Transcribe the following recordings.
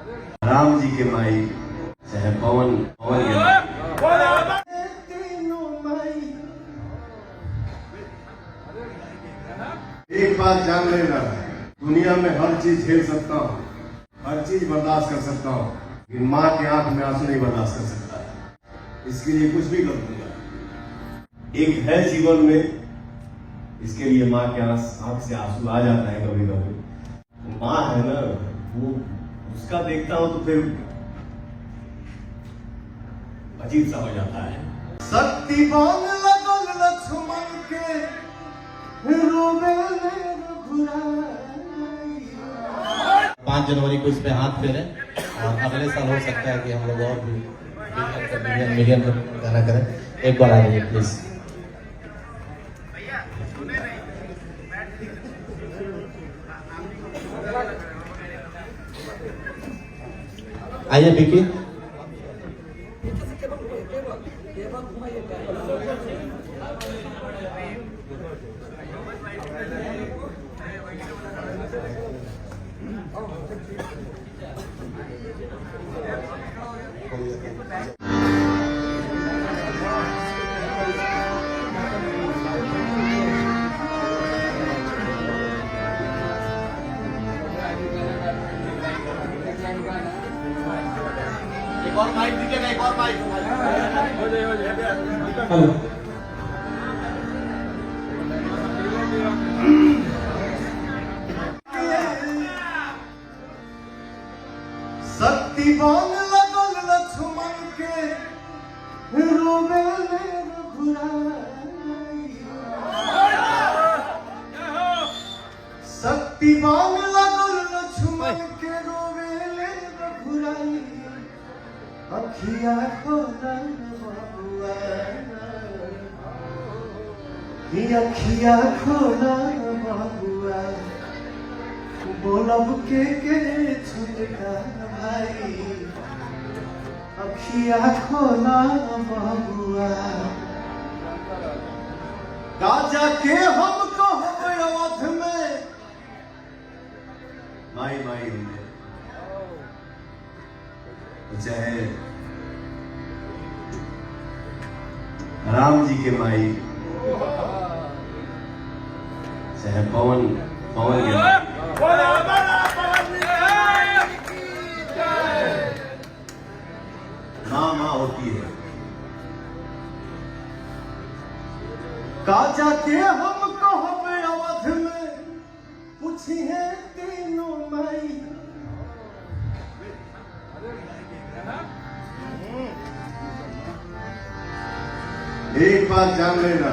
राम जी के माई चाहे पवन पवन के माई। एक बात जान लेना, दुनिया में हर चीज झेल सकता हूँ, हर चीज बर्दाश्त कर सकता हूँ, लेकिन माँ के आंख में आंसू नहीं बर्दाश्त कर सकता। इसके लिए कुछ भी कर दूंगा। एक है जीवन में, इसके लिए माँ के आंख से आंसू आ जाता है कभी कभी। माँ है ना, वो उसका देखता हूं तो फिर अजीब सा हो जाता है। शक्तिवान लगल लक्ष्मण के रोवे में घुराई। 5 जनवरी को इस पे हाथ फेरे और अगले साल हो सकता है कि हम लोग और भी मिलियन गाना करें। एक बार आ जाइए प्लीज। आइए विकी। एक और माइक दीजिएगा, एक और माइक हो जाए। शक्तिवान लगल लक्ष्मण के रोवे में घुराई। शक्तिवान लगल लक्ष्मण के रोवे में घुराई। अखिया खोला बबुआ, अखिया खोला बबुआ, बोलब के छुटका भाई। अखिया खोला बबुआ, काजा के हमको अवध में माई माई हुए। चाहे राम जी के माई चाहे पवन पवन के माई। माँ होती है। काजा के हमको हमें अवध में पूछी है तीनों माई। एक बात जान लेना,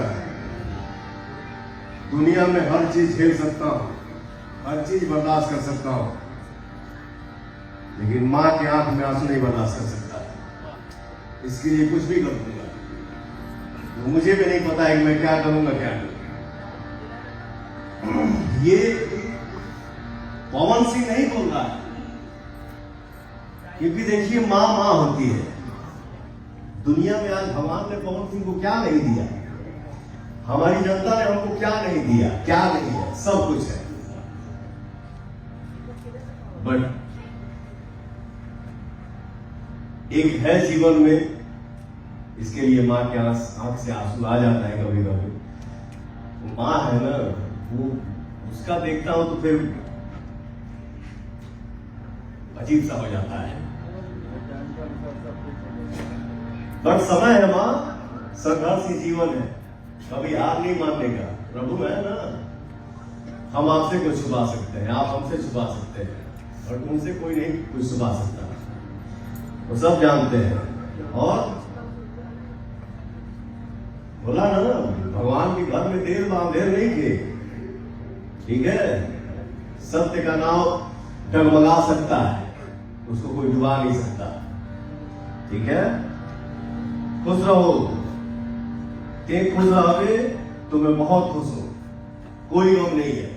दुनिया में हर चीज झेल सकता हूं, हर चीज बर्दाश्त कर सकता हूं, लेकिन माँ के आंख में आंसू नहीं बर्दाश्त कर सकता। इसके लिए कुछ भी कर दूंगा। तो मुझे भी नहीं पता है कि मैं क्या करूंगा क्या नहीं। ये पवन सिंह नहीं बोल रहा है, क्योंकि देखिए माँ होती है। दुनिया में आज भगवान ने पवन सिंह को क्या नहीं दिया, हमारी जनता ने हमको क्या नहीं दिया, क्या नहीं है, सब कुछ है। बट एक है जीवन में, इसके लिए माँ के आंख से आंसू आ जाता है कभी कभी। माँ है ना, वो उसका देखता हूं तो फिर अजीब सा हो जाता है। बट समय है माँ, संघर्ष ही जीवन है, कभी हार नहीं मानने का। प्रभु है ना, हम आपसे कुछ छुपा सकते हैं, आप हमसे छुपा सकते हैं, और तुमसे कोई नहीं कुछ छुपा सकता, वो सब जानते हैं। और बोला ना, भगवान के घर में देर बांधेर नहीं थे, ठीक है। सत्य का नाव डगमगा सकता है, उसको कोई डुबा नहीं सकता, ठीक है। खुश रहो, ते खुश रहोगे तो मैं बहुत खुश हूं, कोई गम नहीं है।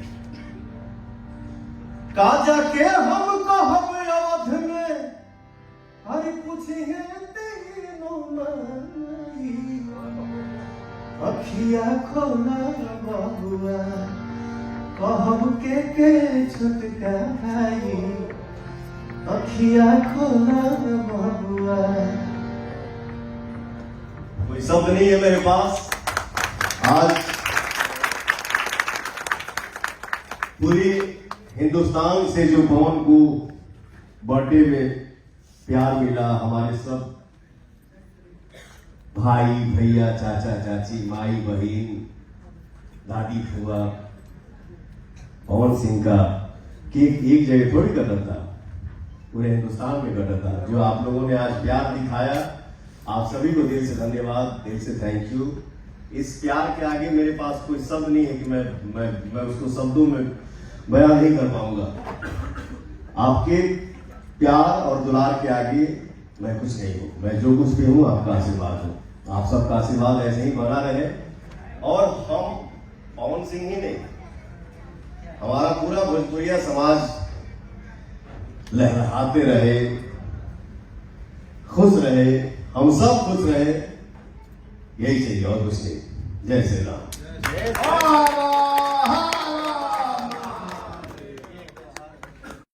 काजा के हमको हमें अवध में हरि पूछे तीनों माई। अखिया खोला बबुआ, कहब के छुटका भाई। अखिया खोला बबुआ। कोई शब्द नहीं है मेरे पास। आज पूरी हिंदुस्तान से जो पवन को बर्थडे में प्यार मिला, हमारे सब भाई भैया चाचा चाची माई बहन दादी फुआ, पवन सिंह का केक एक जगह थोड़ी कटा था, पूरे हिंदुस्तान में कटा था। जो आप लोगों ने आज प्यार दिखाया, आप सभी को दिल से धन्यवाद, दिल से थैंक यू। इस प्यार के आगे मेरे पास कोई शब्द नहीं है कि मैं उसको शब्दों में बयान नहीं कर पाऊंगा। आपके प्यार और दुलार के आगे मैं कुछ नहीं हूं। मैं जो कुछ भी हूं आपका आशीर्वाद हूं। आप सबका आशीर्वाद ऐसे ही बना रहे और हम पवन सिंह ही नहीं, हमारा पूरा भोजपुरिया समाज लहराते रहे, खुश रहे, हम सब खुश रहे, यही चाहिए और कुछ नहीं। जय श्री राम।